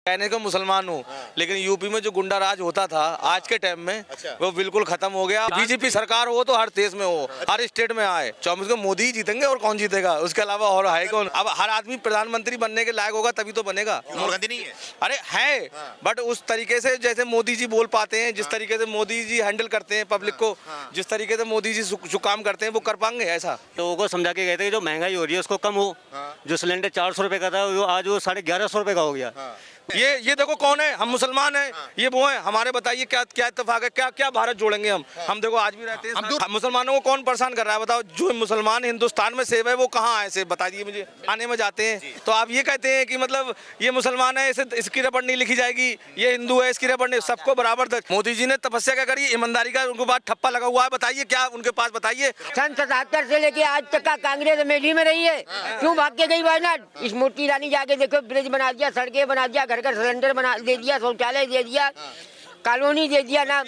कहने को मुसलमान हूँ, लेकिन यूपी में जो गुंडा राज होता था आज के टाइम में वो बिल्कुल खत्म हो गया। बीजेपी सरकार हो तो हर देश में हो, हर स्टेट में आए। 24 को मोदी ही जीतेंगे और कौन जीतेगा, उसके अलावा और है कौन। अब हर आदमी प्रधानमंत्री बनने के लायक होगा तभी तो बनेगा। राहुल गांधी नहीं है? अरे है, बट उस तरीके से जैसे मोदी जी बोल पाते हैं, जिस तरीके से मोदी जी हैंडल करते हैं पब्लिक को, जिस तरीके से मोदी जी जो काम करते हैं वो कर पाएंगे ऐसा। लोगों को समझा के कहते हैं कि जो महंगाई हो रही है उसको कम हो। जो सिलेंडर 400 रुपए का था वो आज वो 1150 रुपए का हो गया। ये देखो कौन है, हम मुसलमान हैं, ये वो हैं हमारे। बताइए क्या क्या इत्तेफाक है, क्या क्या भारत जोड़ेंगे हम देखो आज भी रहते हैं। हम मुसलमानों को कौन परेशान कर रहा है बताओ। जो मुसलमान हिंदुस्तान में सेव है वो कहाँ आए से बताइए मुझे। आने में जाते हैं तो आप ये कहते हैं कि मतलब ये मुसलमान है, इसे इसकी रबड़ नहीं लिखी जाएगी, ये हिंदू है इसकी रबड़ नहीं, सबको बराबर। मोदी जी ने तपस्या क्या करी, ईमानदारी का उनको बात ठप्पा लगा हुआ है। बताइए क्या उनके पास, बताइए। सन 77 से लेके आज तक का कांग्रेस अमेठी में रही है, क्यों भाग के गई वायनाड? स्मृति ईरानी जाके देखो, ब्रिज बना दिया, सड़कें बना दिया, घर घर सिलेंडर बना दे दिया, शौचालय दे दिया, कॉलोनी दे दिया ना,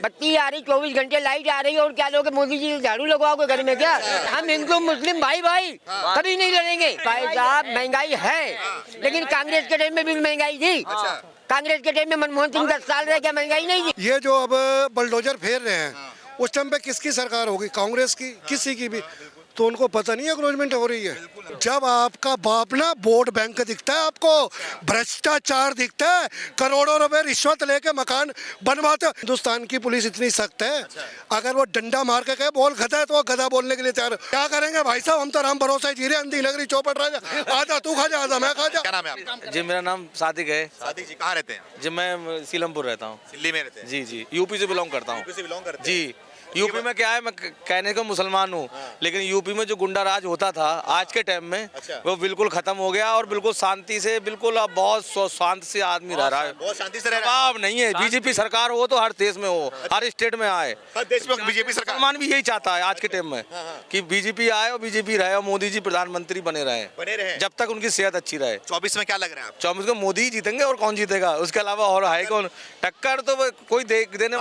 बत्ती आ रही, 24 घंटे लाइट आ रही है। और क्या लोगे मोदी जी झाड़ू लगवाओगे घर में क्या? हम हिंदू मुस्लिम भाई भाई कभी नहीं लड़ेंगे। भाई साहब महंगाई है, लेकिन कांग्रेस के टाइम में भी महंगाई थी। कांग्रेस के टाइम में मनमोहन सिंह 10 साल रहे, क्या महंगाई नहीं थी? ये जो अब बलडोजर फेर रहे हैं, उस टाइम पे किसकी सरकार होगी? कांग्रेस की, किसी की भी। तो उनको पता नहीं एक्नॉलेजमेंट हो रही है। जब आपका बाप ना वोट बैंक दिखता है, आपको भ्रष्टाचार दिखता है, करोड़ों रुपए रिश्वत लेके मकान बनवाते। हिंदुस्तान की पुलिस इतनी सख्त है, अगर वो डंडा मार के कहे बोल गधा है तो वो गधा बोलने के लिए तैयार। क्या करेंगे भाई साहब, हम तो राम भरोसा जी रहे, अंधी नगरी चौपट राजा, आजा तू खा जा, आजा मैं खा जा। क्या नाम है आपका? जी मेरा नाम सादिक है। सादिक जी कहाँ रहते हैं? जी मैं सीलमपुर रहता हूँ। दिल्ली में रहते हैं? जी जी, यूपी से बिलोंग करता हूँ। यूपी से बिलोंग करते हैं? जी, यूपी में क्या है, मैं कहने को मुसलमान हूँ, लेकिन यूपी में जो गुंडा राज होता था आज के टाइम में वो बिल्कुल खत्म हो गया और बिल्कुल शांति से, बिल्कुल अब बहुत शांत से आदमी रह रहा है। बहुत शांति से रह रहा है। अब नहीं है, बीजेपी सरकार हो तो हर देश में हो, हर स्टेट में आए। हर देश में बीजेपी सरकार। मुसलमान भी यही चाहता है आज के टाइम में कि बीजेपी आए और बीजेपी रहे और मोदी जी प्रधानमंत्री बने रहे जब तक उनकी सेहत अच्छी रहे। 24 में क्या लग रहा है आपको? 24 को मोदी ही जीतेंगे और कौन जीतेगा, उसके अलावा और है कौन। टक्कर तो कोई देने।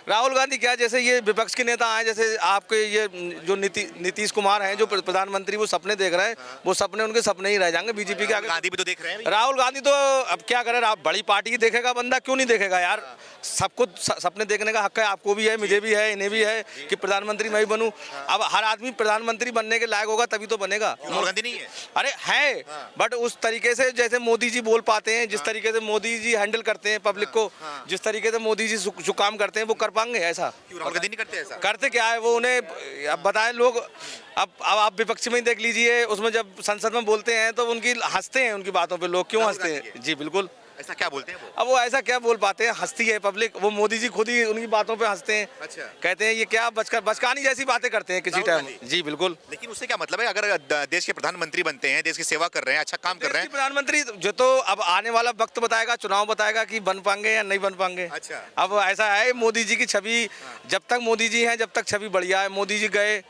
राहुल गांधी क्या, जैसे ये विपक्ष के नेता आए, जैसे आपके ये जो नीतीश कुमार हैं जो प्रधानमंत्री, वो सपने देख रहे हैं, वो सपने उनके सपने ही रह जाएंगे बीजेपी के आगे। गांधी भी तो देख रहे हैं। राहुल गांधी तो अब क्या करे, आप बड़ी पार्टी ही देखेगा बंदा, क्यों नहीं देखेगा यार। सबको सपने देखने का हक है, आपको भी है, मुझे भी है, इन्हें भी है कि प्रधानमंत्री मैं ही बनूं। अब हर आदमी प्रधानमंत्री बनने के लायक होगा तभी तो बनेगा। राहुल गांधी नहीं है? अरे है, बट उस तरीके से जैसे मोदी जी बोल पाते हैं, जिस तरीके से मोदी जी हैंडल करते हैं पब्लिक को, जिस तरीके से मोदी जी जो काम करते हैं वो कर पाएंगे ऐसा। राहुल गांधी नहीं करते ऐसा? करते क्या है वो, उन्हें अब बताएं लोग। अब आप विपक्ष में ही देख लीजिए, उसमें जब संसद में बोलते हैं तो उनकी हंसते हैं, उनकी बातों पे लोग क्यों हंसते हैं? जी बिल्कुल। ऐसा क्या बोलते हैं वो? अब वो ऐसा क्या बोल पाते हैं, हंसती है पब्लिक। वो मोदी जी खुद ही उनकी बातों पे हंसते हैं। अच्छा। कहते हैं ये क्या बचकानी जैसी बातें करते हैं किसी टाइम। जी बिल्कुल। लेकिन उससे क्या मतलब है, अगर देश के प्रधानमंत्री बनते हैं, देश की सेवा कर रहे हैं, अच्छा काम कर रहे हैं। प्रधानमंत्री जो तो अब आने वाला वक्त बताएगा, चुनाव बताएगा कि बन पाएंगे या नहीं बन पाएंगे। अच्छा। अब ऐसा है, मोदी जी की छवि जब तक मोदी जी हैं जब तक छवि बढ़िया है। मोदी जी गए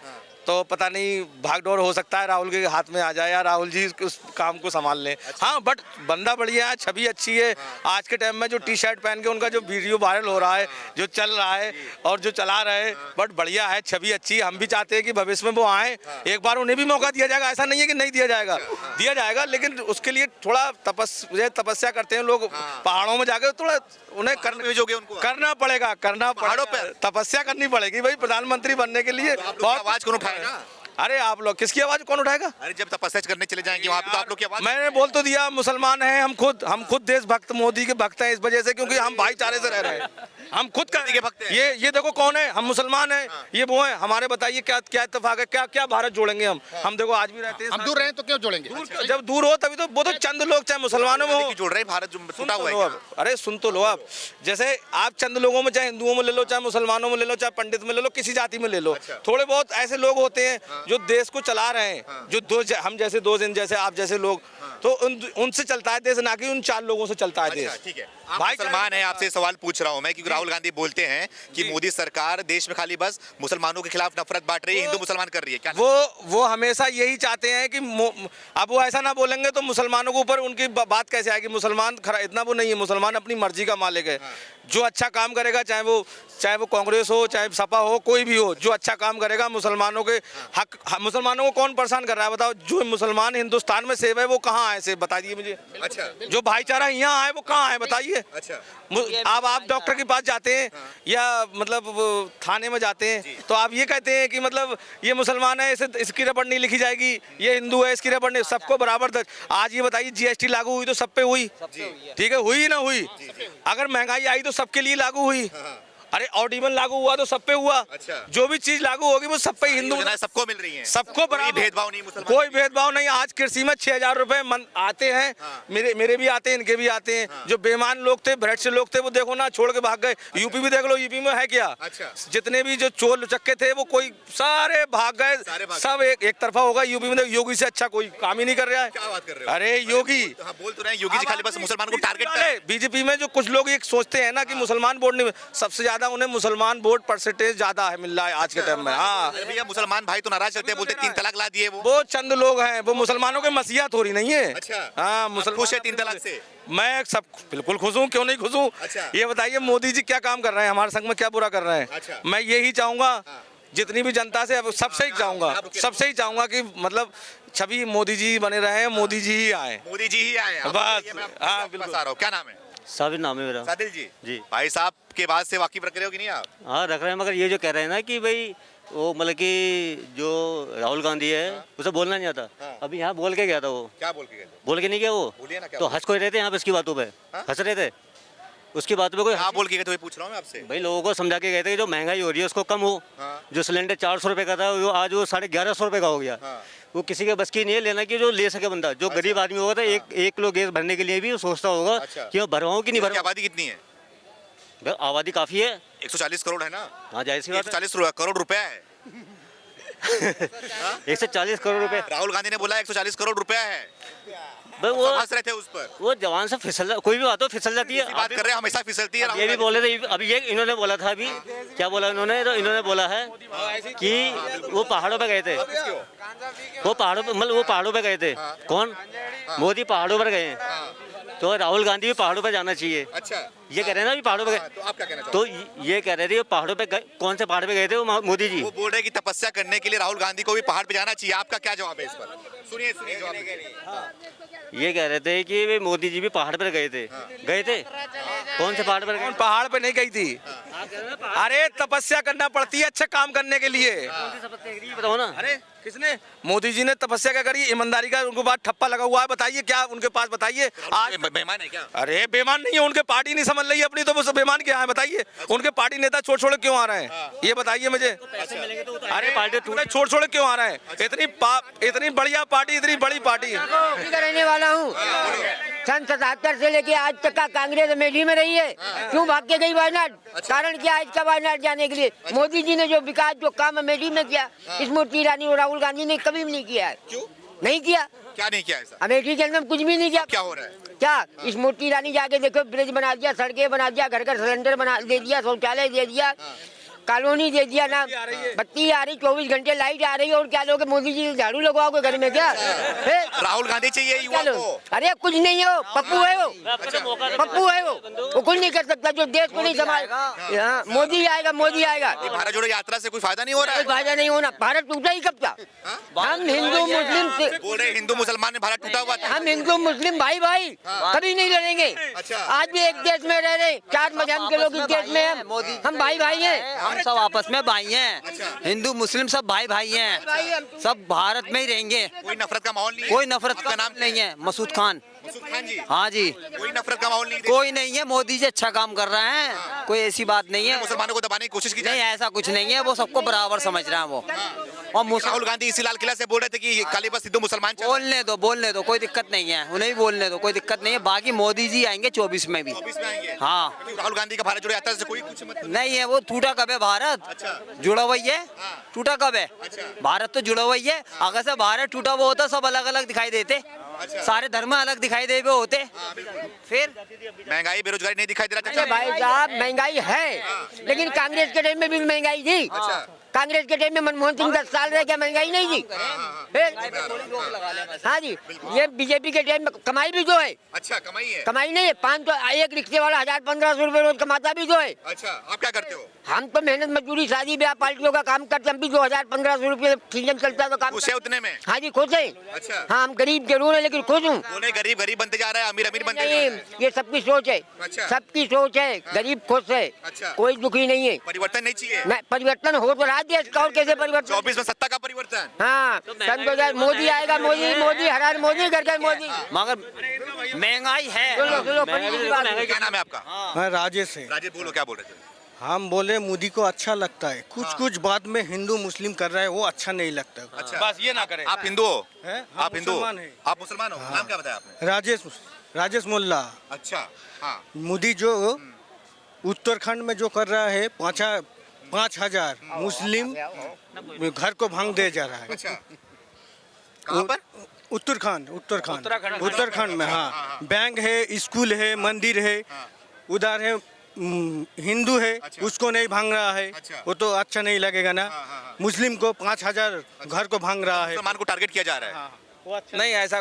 तो पता नहीं भागदौड़ हो सकता है राहुल के हाथ में आ जाए या राहुल जी उस काम को संभाल लें। हाँ, बट बंदा बढ़िया है, छवि अच्छी है। आज के टाइम में जो टी शर्ट पहन के उनका जो वीडियो वायरल हो रहा है, जो चल रहा है और जो चला रहे, बट बढ़िया है, छवि अच्छी। हम भी चाहते हैं कि भविष्य में वो आए, एक बार उन्हें भी मौका दिया जाएगा। ऐसा नहीं है कि नहीं दिया जाएगा, दिया जाएगा, लेकिन उसके लिए थोड़ा तपस्या करते हैं लोग पहाड़ों में जाकर, थोड़ा उन्हें करना पड़ेगा, पहाड़ों पर तपस्या करनी पड़ेगी भाई प्रधानमंत्री बनने के लिए। बहुत आवाज कौन उठाएगा? अरे आप लोग, किसकी आवाज कौन उठाएगा? अरे जब तपस्या करने चले जाएंगे वहाँ पे तो आप लोग की आवाज। मैंने बोल तो दिया, मुसलमान हैं हम खुद देशभक्त मोदी के भक्त हैं इस वजह से, क्योंकि हम भाईचारे से रह रहे हैं, हम खुद के भक्त हैं। ये देखो कौन है, हम मुसलमान हैं, ये वो हैं हमारे। बताइए क्या क्या इत्तेफाक है, क्या क्या भारत जोड़ेंगे हम देखो आज भी रहते हैं। हम दूर रहे तो क्यों जोड़ेंगे? जब दूर हो तभी तो वो तो चंद लोग, चाहे मुसलमानों में हो, जोड़ रहे हैं। भारत जो टूटा हुआ है। अरे सुन तो लो आप, जैसे आप चंद लोगों में, चाहे हिंदुओं में ले लो, चाहे मुसलमानों में ले लो, चाहे पंडित में ले लो, किसी जाति में ले लो, थोड़े बहुत ऐसे लोग होते हैं जो देश को चला रहे हैं, जो हम जैसे दो दिन जैसे आप जैसे लोग, तो उनसे चलता है देश, ना कि उन 4 लोगों से चलता है देश। ठीक है, आप मुसलमान हैं, आपसे सवाल पूछ रहा हूं मैं, क्योंकि राहुल गांधी बोलते हैं कि मोदी सरकार देश में खाली बस मुसलमानों के खिलाफ नफरत बांट रही है, हिंदू मुसलमान कर रही है। क्या वो हमेशा यही चाहते हैं कि अब वो ऐसा ना बोलेंगे तो मुसलमानों के ऊपर उनकी बात कैसे आएगी। मुसलमान इतना वो नहीं है, मुसलमान अपनी मर्जी का मालिक है। जो अच्छा काम करेगा, चाहे वो कांग्रेस हो, चाहे सपा हो, कोई भी हो, जो अच्छा काम करेगा मुसलमानों के हक। मुसलमानों को कौन परेशान कर रहा है बताओ। जो मुसलमान हिंदुस्तान में सेव है वो कहाँ कहाँ है से बताइए मुझे। अच्छा जो भाईचारा यहाँ है वो कहाँ है बताइए। अच्छा अब आप डॉक्टर के पास जाते हैं या मतलब वो थाने में जाते हैं तो आप ये कहते हैं कि मतलब ये मुसलमान है इसे इसकी रबड़ नहीं लिखी जाएगी, ये हिंदू है इसकी रबड़ नहीं, सबको बराबर आज ये बताइए जीएसटी लागू हुई तो सब पे हुई, ठीक है, हुई ना हुई। अगर महंगाई आई तो सबके लिए लागू हुई, अरे ऑडिबल लागू हुआ तो सब पे हुआ। अच्छा। जो भी चीज लागू होगी वो सब पे हिंदू योजनाएं सबको मिल रही हैं, सबको बराबर, भेदभाव नहीं मुसलमान, कोई भेदभाव नहीं। आज कृषि में 6,000 रुपए आते हैं, मेरे भी आते हैं, इनके भी आते हैं। जो बेईमान लोग थे, भ्रष्ट से लोग थे, वो देखो ना छोड़ के भाग गए। यूपी भी देख लो, यूपी में है क्या। अच्छा। जितने भी जो चोर लुचक्के थे वो कोई सारे भाग गए, सब एक तरफा होगा। यूपी में योगी से अच्छा कोई काम ही नहीं कर रहा है। क्या बात कर रहे हो? अरे योगी बोल तो रहे हैं योगी जी खाली बस मुसलमानों को टारगेट कर रहे हैं। बीजेपी में जो कुछ लोग ये सोचते हैं ना कि मुसलमान वोट नहीं, सबसे ज्यादा उन्हें मुसलमान वोट परसेंटेज ज्यादा है मिल रहा है आज के टाइम में। हाँ अरे भैया मुसलमान भाई तो नाराज चलते हैं, बोलते 3 तलाक ला दिए वो चंद लोग हैं, वो मुसलमानों के मसीहा थोड़ी नहीं है। अच्छा। हाँ आप मुसलमान खुश है 3 तलाक से? मैं सब बिल्कुल खुश हूँ, क्यों नहीं खुश हूँ। अच्छा। ये बताइए मोदी जी क्या काम कर रहे हैं, हमारे संग में क्या बुरा कर रहे हैं। अच्छा। मैं यही चाहूंगा जितनी भी जनता से, अब सबसे ही चाहूंगा, सबसे ही चाहूंगा कि मतलब छवि मोदी जी बने रहे, मोदी जी ही आए, मोदी जी ही आए हैं। बस। हाँ हाँ, बिल्कुल आ रहा हूँ। क्या नाम है? साबिर नाम है मेरा। सादिल जी। जी। भाई साहब के बाद से वाकिफ रख रहे हो कि नहीं आप? हाँ रख रहे हैं, मगर ये जो कह रहे हैं ना कि भाई वो मतलब कि जो राहुल गांधी है उसे बोलना नहीं आता। हाँ। अभी यहाँ बोल के गया था वो, क्या बोल के गए थे? बोल के नहीं गया वो, बोलिए ना क्या तो बोला? हंस कोई रहे थे यहाँ पे इसकी बातों पे, हाँ? हंस रहे थे उसकी बातों पे। कोई आप बोल के गए थे, वही पूछ रहा हूँ मैं आपसे। भाई लोगों को समझा के गए थे कि जो महंगाई हो रही है उसको कम हो। हाँ। जो सिलेंडर 400 रुपए का था वो आज वो 1150 रुपए का हो गया। हाँ। वो किसी के बस की नहीं है लेना कि जो ले सके बंदा। जो गरीब आदमी होगा तो एक किलो गैस भरने के लिए भी वो सोचता होगा अच्छा। कि मैं भरवाऊँ कि नहीं की भरवाऊँ। आबादी कितनी है? भाई, आबादी काफी है, 140 करोड़ है ना? हाँ जाहिर सी बात है। 140 करोड़ रुपया है। 140 करोड़ रुपए। राहुल गांधी ने बोला 140 करोड़ रुपया है। भाई वो वो हंस रहे थे उस पर। वो जवान से फिसल, कोई भी बात हो फिसल जाती है। इसी बात कर रहे हैं, हमेशा फिसलती है। अब ये भी बोले थे, अभी ये इन्होंने बोला था, अभी क्या बोला इन्होंने, तो इन्होंने बोला है कि वो पहाड़ों पे गए थे, वो पहाड़ों पे मतलब वो पहाड़ों पे गए थे। कौन? मोदी पहाड़ों पर गए हैं, तो राहुल गांधी भी पहाड़ों पे जाना चाहिए। अच्छा। ये कह रहे हैं ना अभी पहाड़ों पे गए, तो आप क्या कहना तो चाहोगे? ये कह रहे थे पहाड़ों पे कौन से पहाड़ पे गए थे वो मोदी जी। वो बोल रहे हैं कि तपस्या करने के लिए राहुल गांधी को भी पहाड़ पे जाना चाहिए। आपका क्या जवाब है इस पर? सुनिए सुनिए जवाब दीजिए। ये कह रहे थे कि वे मोदी जी भी पहाड़ पर गए थे। गए थे? कौन से पहाड़ पर गए? पहाड़ पे नहीं गई थी, अरे तपस्या करना पड़ती है अच्छे काम करने के लिए। बताओ ना। अरे किसने? मोदी जी ने तपस्या क्या करी, ईमानदारी का उनके बाद ठप्पा लगा हुआ है। बताइए क्या उनके पास, बताइए आज। बेईमान है क्या? अरे बेईमान नहीं है, उनके पार्टी नहीं समझ रही है अपनी, तो वो सब बेईमान क्या है बताइए। उनके पार्टी नेता छोड़ छोड़ क्यों आ रहे हैं, ये बताइए मुझे। अरे पार्टी छोड़ छोड़ क्यों आ रहे हैं? इतनी बढ़िया पार्टी, इतनी बड़ी पार्टी। यूपी का रहने वाला हूँ, सन 77 से लेके आज तक का कांग्रेस मेली में रही है। क्यों भाग के गई वायनाड? कारण क्या है इसका वायनाड जाने के लिए? मोदी जी ने जो विकास जो काम मेली में किया, स्मृति ईरानी और राहुल गांधी ने कभी भी नहीं किया है। क्यों नहीं किया, क्या नहीं किया ऐसा? अमेठी के अंदर कुछ भी नहीं किया। क्या हो रहा है? क्या स्मृति ईरानी जाके देखो, ब्रिज बना दिया, सड़कें बना दिया, घर घर सिलेंडर बना दे दिया, शौचालय दे दिया, कॉलोनी दे दिया ना, बत्ती आ रही, 24 घंटे लाइट आ रही है। और क्या लोगे मोदी जी झाड़ू लगवाओगे घर में क्या? राहुल गांधी चाहिए युवा क्या को। लो? अरे कुछ नहीं है, वो पप्पू है, वो पप्पू है, वो कुछ नहीं कर सकता, जो देश को नहीं संभाल। हाँ, मोदी आएगा, मोदी आएगा। ये भारत जोड़ो यात्रा से कोई फायदा नहीं हो रहा कोई है? फायदा नहीं होना, भारत टूटा ही कब था? हम हिंदू मुस्लिम से, बोल रहे हिंदू मुसलमान में भारत टूटा हुआ था। हम हिंदू मुस्लिम भाई भाई कभी नहीं लड़ेंगे। अच्छा। आज भी एक देश में रह रहे, 4 मजहब के लोग इस देश में हैं, हम भाई भाई हैं। हम सब आपस में भाई हैं, हिंदू मुस्लिम सब भाई भाई हैं, सब भारत में ही रहेंगे। कोई नफरत का माहौल नहीं है? कोई नफरत आपका का नाम नाम नहीं है। मसूद खान। मसूद खान जी। हाँ जी, कोई नफरत का माहौल नहीं है? कोई नहीं है, मोदी जी अच्छा काम कर रहे हैं, कोई ऐसी बात नहीं है। मुसलमानों को दबाने की कोशिश की नहीं जाए। ऐसा कुछ नहीं है, वो सबको बराबर समझ रहे हैं वो। और राहुल गांधी इसी लाल किला से बोल रहे थे कि खाली बस हिंदू मुसलमान चल रहे हैं। बोलने दो, कोई दिक्कत नहीं है, उन्हें भी बोलने दो, कोई दिक्कत नहीं है। बाकी मोदी जी आएंगे 24 में भी। 24 में आएंगे। हाँ, राहुल गांधी का भारत जोड़ो यात्रा से कोई कुछ मतलब नहीं है, वो टूटा कब है भारत? अच्छा। जुड़ा हुआ ही है, टूटा कब है? भारत तो जुड़ा हुआ ही है। अगर से भारत टूटा हुआ होता सब अलग अलग दिखाई देते, सारे धर्म अलग दिखाई दे हुए होते। फिर महंगाई बेरोजगारी नहीं दिखाई दे रहा अरे चाचा? भाई साहब महंगाई है, लेकिन कांग्रेस के टाइम में भी महंगाई थी। कांग्रेस के टाइम में मनमोहन सिंह 10 साल रहे, क्या महंगाई नहीं थी? हाँ जी, ये बीजेपी के टाइम में कमाई भी जो है, अच्छा कमाई है। कमाई नहीं है। 500 एक रिक्शे वाला 1000-1500 रुपए रोज कमाता भी जो है। अच्छा आप क्या करते हो? हम तो मेहनत मजदूरी शादी ब्याह पार्टियों का काम करते, हम भी 2000-1500 रुपए सीजन चलता है तो काम खुश है उतने में? हाँ जी खुश है। अच्छा। हाँ हम गरीब जरूर है लेकिन खुश हूँ। वो नहीं, गरीब गरीब बनते जा रहा है, अमीर अमीर बनते जा नहीं, रहा है। ये सबकी सोच है। अच्छा। सबकी सोच है, गरीब खुश है, अच्छा। कोई दुखी नहीं है। परिवर्तन नहीं चाहिए। मैं परिवर्तन हो तो रहा देश का, और कैसे परिवर्तन? 24 में सत्ता का परिवर्तन। हाँ सन 2000 मोदी आएगा, मोदी हरार मोदी करके मोदी। मगर महंगाई है। सुनो, पंडित जी बात है। क्या नाम है आपका? मैं राजेश है। राजेश बोलो, क्या बोल रहे थे? हम बोले मोदी को अच्छा लगता है, कुछ बात में हिंदू मुस्लिम कर रहा है वो अच्छा नहीं लगता। अच्छा बस ये ना करें। आप हिंदू हो? हैं? हम आप हिंदू हो? मुसलमान हैं। आप मुसलमान हो? नाम क्या बताया आपने? राजेश मोल्ला। अच्छा हाँ। मोदी जो उत्तराखंड में जो कर रहा है 5,000 मुस्लिम घर को भांग दे जा रहा है। अच्छा कहाँ पर? उत्तराखंड में। हाँ बैंक है, स्कूल है, मंदिर है, उधर है हिंदू है, अच्छा। उसको नहीं भांग रहा है। अच्छा। वो तो अच्छा नहीं लगेगा ना। हाँ। मुस्लिम को 5,000 घर को भांग रहा है। मुसलमान को टारगेट किया जा रहा है। हाँ, वो अच्छा नहीं, ऐसा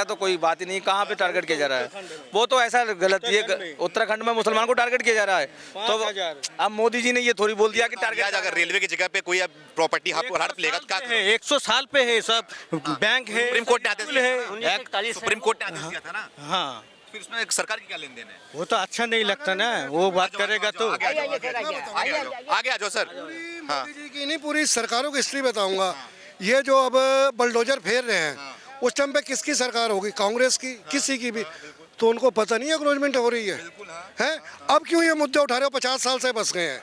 तो कोई बात ही नहीं। कहाँ पे टारगेट किया जा रहा है? वो तो ऐसा गलत, ये उत्तराखंड में मुसलमान को टारगेट किया जा रहा है। तो 5,000 अब मोदी जी ने ये थोड़ी बोल दिया कि टारगेट टारगेट अगर रेलवे की जगह पे कोई अब प्रॉपर्टी हड़प लेगा तो क्या है, 100 साल पे है सब। बैंक है, सुप्रीम कोर्ट ने आदेश स्कूल है। 1941 सुप्रीम कोर्ट ने आदेश दिया था ना, हाँ फिर उसमें एक सरकार की क्या लेन देन है? वो तो अच्छा नहीं लगता ना, वो बात करेगा तो। आगे आ जाओ सर। हाँ मोदी जी की नहीं, पूरी सरकारों की हिस्ट्री बताऊंगा। ये जो अब बलडोजर फेर रहे हैं, उस टाइम पे किसकी सरकार होगी? कांग्रेस की, किसी की भी। तो उनको पता नहीं एग्रोजमेंट हो रही है, हैं? अब क्यों ये मुद्दे उठा रहे हो? 50 साल से बस गए हैं।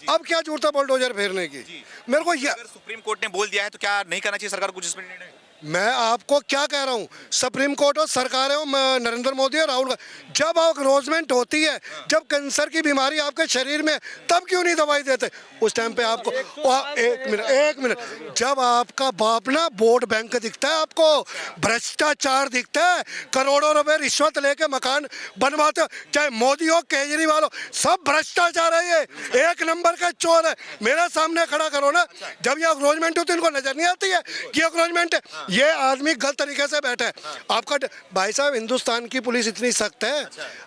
अब क्या जरूरत है बलडोजर फेरने की? मेरे को ये, अगर सुप्रीम कोर्ट ने बोल दिया है तो क्या नहीं करना चाहिए सरकार को कुछ इसमें निर्णय? मैं आपको क्या कह रहा हूँ, सुप्रीम कोर्ट और सरकार है, नरेंद्र मोदी और राहुल गांधी, जब एग्रोजमेंट होती है, जब कैंसर की बीमारी आपके शरीर में, तब क्यों नहीं दवाई देते उस टाइम पे आपको? एक मिनट, जब आपका बाप ना वोट बैंक दिखता है, आपको भ्रष्टाचार दिखता है, करोड़ों रुपए रिश्वत लेके मकान बनवाते हो, चाहे मोदी हो केजरीवाल हो, सब भ्रष्टाचार है। ये एक नंबर का चोर है। मेरे सामने खड़ा करो ना, जब ये एग्रोजमेंट होती है इनको नजर नहीं आती है कि एग्रोजमेंट है। ये आदमी गलत तरीके से बैठा है। आपका भाई साहब, हिंदुस्तान की पुलिस इतनी सख्त है,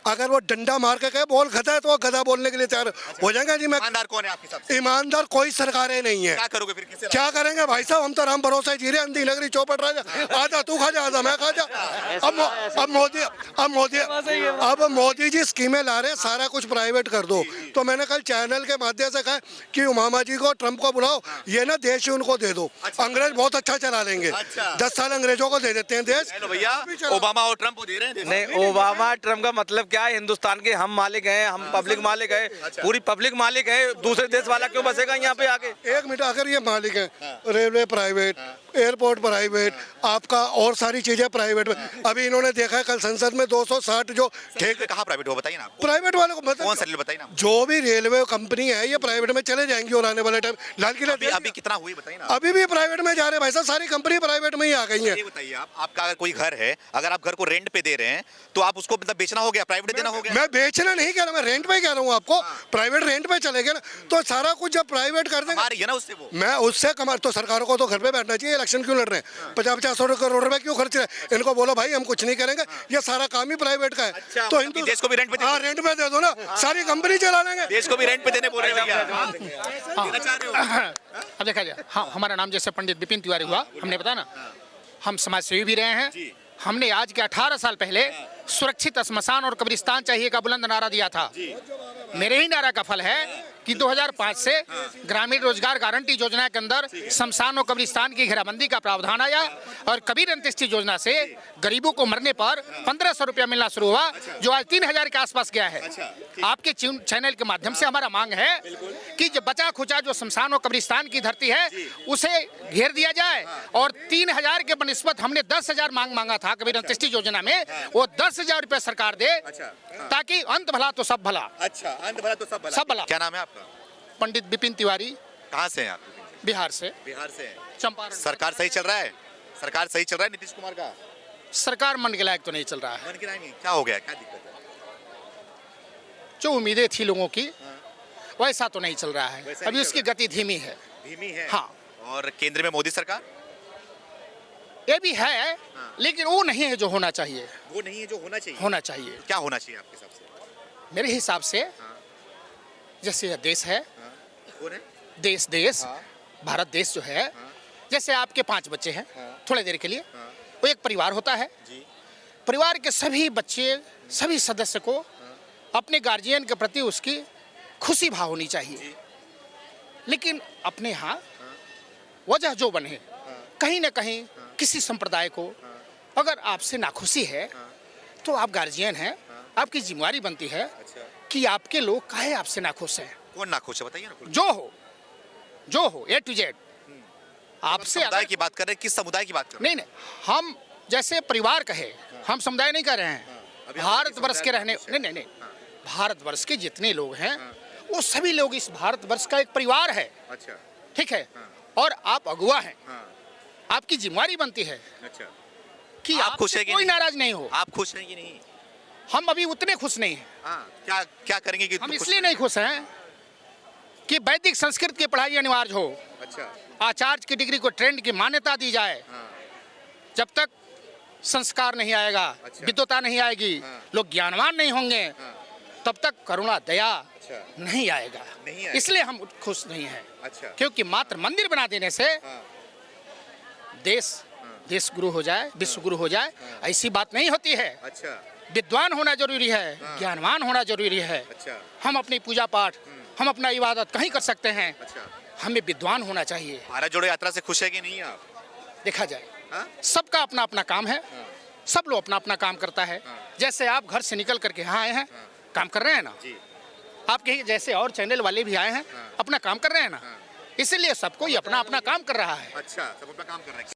अगर वो डंडा मार के कहे बोल गधा है तो वो गधा बोलने के लिए तैयार हो जाएगा। जी मैं ईमानदार कौन है आपके हिसाब से? ईमानदार कोई सरकारें नहीं है। क्या करोगे फिर? किससे? क्या करेंगे भाई साहब? हम तो राम भरोसा ही जी रहे, अंधी नगरी चौपट राजा, आजा तू खा जा, आजा मैं खा जा। अब मोदी जी स्कीमें ला रहे हैं, सारा कुछ प्राइवेट कर दो। तो मैंने कल चैनल के माध्यम से कहा कि उमामा जी को, ट्रम्प को बुलाओ, ये ना देश ही उनको दे दो। अंग्रेज बहुत अच्छा चला लेंगे, 10 साल अंग्रेजों को दे देते हैं देश। हेलो भैया, ओबामा और ट्रम्प को दे रहे हैं देश? नहीं, ओबामा ट्रम्प का मतलब क्या है? हिंदुस्तान के हम मालिक हैं, हम पब्लिक मालिक है, पूरी पब्लिक मालिक है। दूसरे देश वाला क्यों बसेगा यहाँ पे आके? एक मिनट, अगर ये मालिक है, रेलवे प्राइवेट, एयरपोर्ट प्राइवेट, आपका और सारी चीजें प्राइवेट में। अभी इन्होंने देखा है कल संसद में 260 जो ठेके कहाँ प्राइवेट हो बताइए ना। प्राइवेट वाले को कौन सा रेलवे बताइए ना। जो भी रेलवे कंपनी है ये प्राइवेट में चले जाएंगी और आने वाले टाइम लाल किले अभी कितना हुई बताइए ना। अभी भी प्राइवेट में जा रहे हैं भाई साहब, सारी कंपनी प्राइवेट में ही आ गई है। ये बताइए आपका अगर कोई घर है, अगर आप घर को रेंट पे दे रहे हैं तो आप उसको मतलब बेचना हो गया, प्राइवेट देना हो गया। मैं बेचना नहीं कह रहा, मैं रेंट पे कह रहा हूँ आपको। प्राइवेट रेंट पे चले गए ना, तो सारा कुछ जब प्राइवेट कर देंगे ना उससे वो, मैं उससे कमा, तो सरकारों को तो घर पे बैठना चाहिए। इलेक्शन क्यों लड़ रहे हैं? 50-50 करोड़ रुपए क्यों खर्च रहे हैं? इनको बोलो भाई हम कुछ नहीं करेंगे, ये सारा काम ही प्राइवेट का है। अच्छा, तो मतलब देश को भी रेंट पे, हाँ रेंट पे दे दो ना, सारी कंपनी चला लेंगे। देश को भी रेंट पे देने बोल रहे हैं भैया। अब देखा जाए, हाँ हमारा नाम जैसे पंडित विपिन तिवारी हुआ, हमने बताया ना, हम समाज सेवी भी रहे हैं। हमने आज के 18 साल पहले सुरक्षित स्मशान और कब्रिस्तान चाहिए का बुलंद नारा दिया था। मेरे ही नारा का फल है कि 2005 से ग्रामीण रोजगार गारंटी योजना के अंदर शमशान और कब्रिस्तान की घेराबंदी का प्रावधान आया और कबीर अंत्येष्टि योजना से गरीबों को मरने पर 1500 रुपया मिलना शुरू हुआ, जो आज 3000 के आसपास गया है। आपके चैनल के माध्यम से हमारा मांग है कि जो बचा खुचा जो शमशान और कब्रिस्तान की धरती है उसे घेर दिया जाए और 3000 के बनिस्बत हमने 10,000 मांगा था कबीर अंत्येष्टि योजना में, वो 10,000 रुपया सरकार दे ताकि अंत भला तो सब भला। अच्छा, अंत भला तो सब भला। क्या नाम है आपका? पंडित विपिन तिवारी। कहाँ से हैं आप? बिहार से। बिहार से। चंपारण। सरकार सही चल रहा है? सरकार सही चल रहा है नीतीश कुमार का? सरकार मन के लायक तो नहीं चल रहा है। मन के लायक नहीं? क्या हो गया, क्या दिक्कत है? जो उम्मीदें थी लोगों की वैसा तो नहीं चल रहा है, अभी उसकी गति धीमी है। धीमी है। हाँ। और केंद्र में मोदी सरकार? ये भी है, लेकिन वो नहीं है जो होना चाहिए। वो नहीं है जो होना चाहिए। होना चाहिए क्या होना चाहिए आपके हिसाब से? मेरे हिसाब से, जैसे यह देश है, कौन है? देश भारत देश जो है, जैसे आपके 5 बच्चे हैं, थोड़ी देर के लिए वो एक परिवार होता है। परिवार के सभी बच्चे, सभी सदस्य को अपने गार्जियन के प्रति उसकी खुशी भाव होनी चाहिए। लेकिन अपने यहाँ वजह जो बने, कहीं ना कहीं किसी संप्रदाय को अगर आपसे नाखुशी है, तो आप गार्जियन हैं, आपकी जिम्मेवारी बनती है कि आपके लोग काहे आपसे नाखुश हैं। कौन नाखुश है बताइए ना। जो हो A to Z आपसे। समुदाय की बात कर रहे हैं, किस समुदाय की बात कर रहे हैं? नहीं, हम जैसे परिवार कहे, हम समुदाय नहीं कर रहे हैं। भारतवर्ष के रहने, नहीं, भारतवर्ष के जितने लोग हैं वो सभी लोग इस भारतवर्ष का एक परिवार है। अच्छा। ठीक है। और आप अगुआ हैं, आपकी जिम्मेवारी बनती है अच्छा। कि आप खुश आपसे हैं कि कोई नहीं? नाराज नहीं हो। आप खुश हैं कि नहीं? हम अभी उतने खुश नहीं हैं। क्या क्या करेंगे कि हम खुश इसलिए रहें? नहीं खुश हैं कि वैदिक संस्कृत की पढ़ाई अनिवार्य हो, अच्छा। आचार्य की डिग्री को ट्रेंड की मान्यता दी जाए। जब तक संस्कार नहीं आएगा, अच्छा। विद्वता नहीं आएगी, लोग ज्ञानवान नहीं होंगे, तब तक करुणा दया नहीं आएगा। इसलिए हम खुश नहीं हैं। अच्छा। क्योंकि मात्र मंदिर बना देने से देश गुरु हो जाए, विश्व गुरु हो जाए, ऐसी बात नहीं होती है। अच्छा। विद्वान होना जरूरी है, ज्ञानवान होना जरूरी है। अच्छा। हम अपनी पूजा पाठ, हम अपना इबादत कहीं कर सकते हैं। अच्छा। हमें विद्वान होना चाहिए। भारत जोड़ो यात्रा से खुश है कि नहीं आप? देखा जाए, हाँ? सबका अपना अपना काम है, सब लोग अपना अपना काम करता है। जैसे आप घर से निकल करके यहाँ आए हैं, काम कर रहे हैं ना, आपके जैसे और चैनल वाले भी आए हैं, अपना काम कर रहे हैं ना, इसीलिए सबको ही अपना अपना काम कर रहा है। अच्छा, सब अपना काम कर रहे हैं।